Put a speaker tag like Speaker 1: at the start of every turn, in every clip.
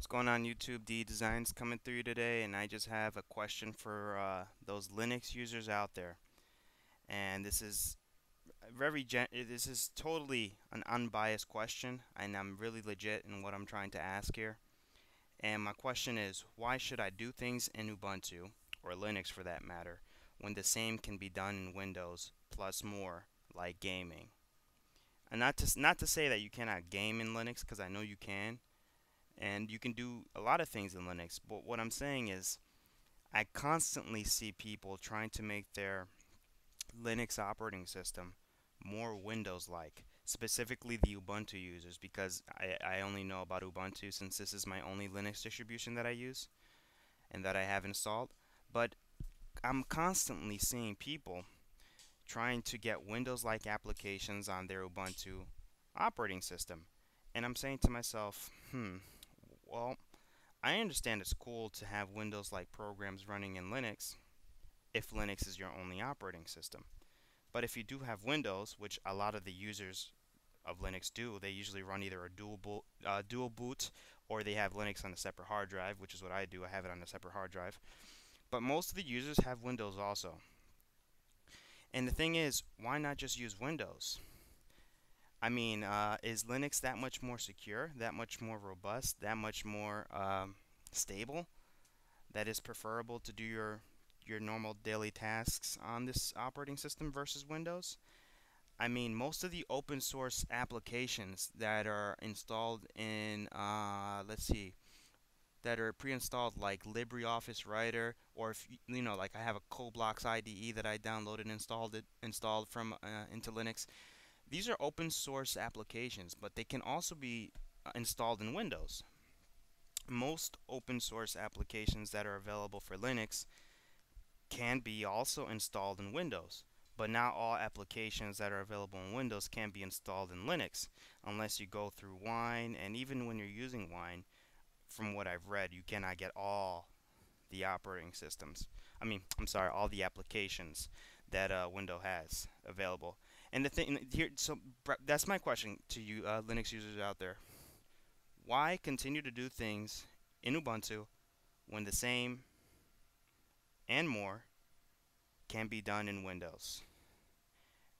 Speaker 1: What's going on YouTube? D Designs coming through today, and I just have a question for those Linux users out there. And this is totally an unbiased question, and I'm really legit in what I'm trying to ask here. And my question is, why should I do things in Ubuntu, or Linux for that matter, when the same can be done in Windows plus more, like gaming? And not to say that you cannot game in Linux, because I know you can, and you can do a lot of things in Linux. But what I'm saying is, I constantly see people trying to make their Linux operating system more Windows-like, specifically the Ubuntu users, because I only know about Ubuntu since this is my only Linux distribution that I use and that I have installed. But I'm constantly seeing people trying to get Windows-like applications on their Ubuntu operating system. And I'm saying to myself, well, I understand it's cool to have Windows-like programs running in Linux if Linux is your only operating system. But if you do have Windows, which a lot of the users of Linux do, they usually run either a dual boot or they have Linux on a separate hard drive, which is what I do. I have it on a separate hard drive. But most of the users have Windows also. And the thing is, why not just use Windows? I mean, is Linux that much more secure, that much more robust, that much more stable? That is preferable to do your normal daily tasks on this operating system versus Windows? I mean, most of the open source applications that are installed in, let's see, that are pre-installed like LibreOffice Writer, or if you know, like I have a CoBlocks IDE that I downloaded and installed from into Linux. These are open source applications, but they can also be installed in Windows. Most open source applications that are available for Linux can be also installed in Windows. But not all applications that are available in Windows can be installed in Linux unless you go through Wine. And even when you're using Wine, from what I've read, you cannot get all the operating systems. I'm sorry, all the applications that Windows has available. And the thing here, so that's my question to you, Linux users out there. Why continue to do things in Ubuntu when the same and more can be done in Windows?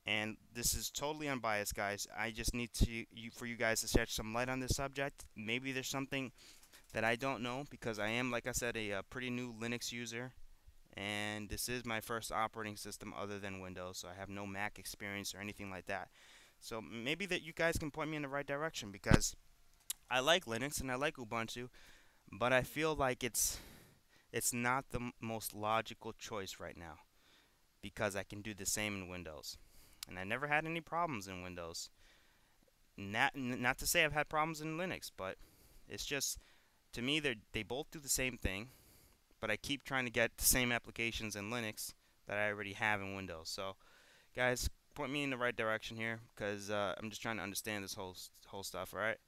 Speaker 1: And this is totally unbiased, guys. I just need for you guys to shed some light on this subject. Maybe there's something that I don't know because I am, like I said, a pretty new Linux user, and this is my first operating system other than Windows, so I have no Mac experience or anything like that. So maybe that you guys can point me in the right direction because I like Linux and I like Ubuntu, but I feel like it's not the most logical choice right now because I can do the same in Windows. And I never had any problems in Windows. Not to say I've had problems in Linux, but it's just to me they both do the same thing, but I keep trying to get the same applications in Linux that I already have in Windows. So, guys, point me in the right direction here because I'm just trying to understand this whole stuff. All right.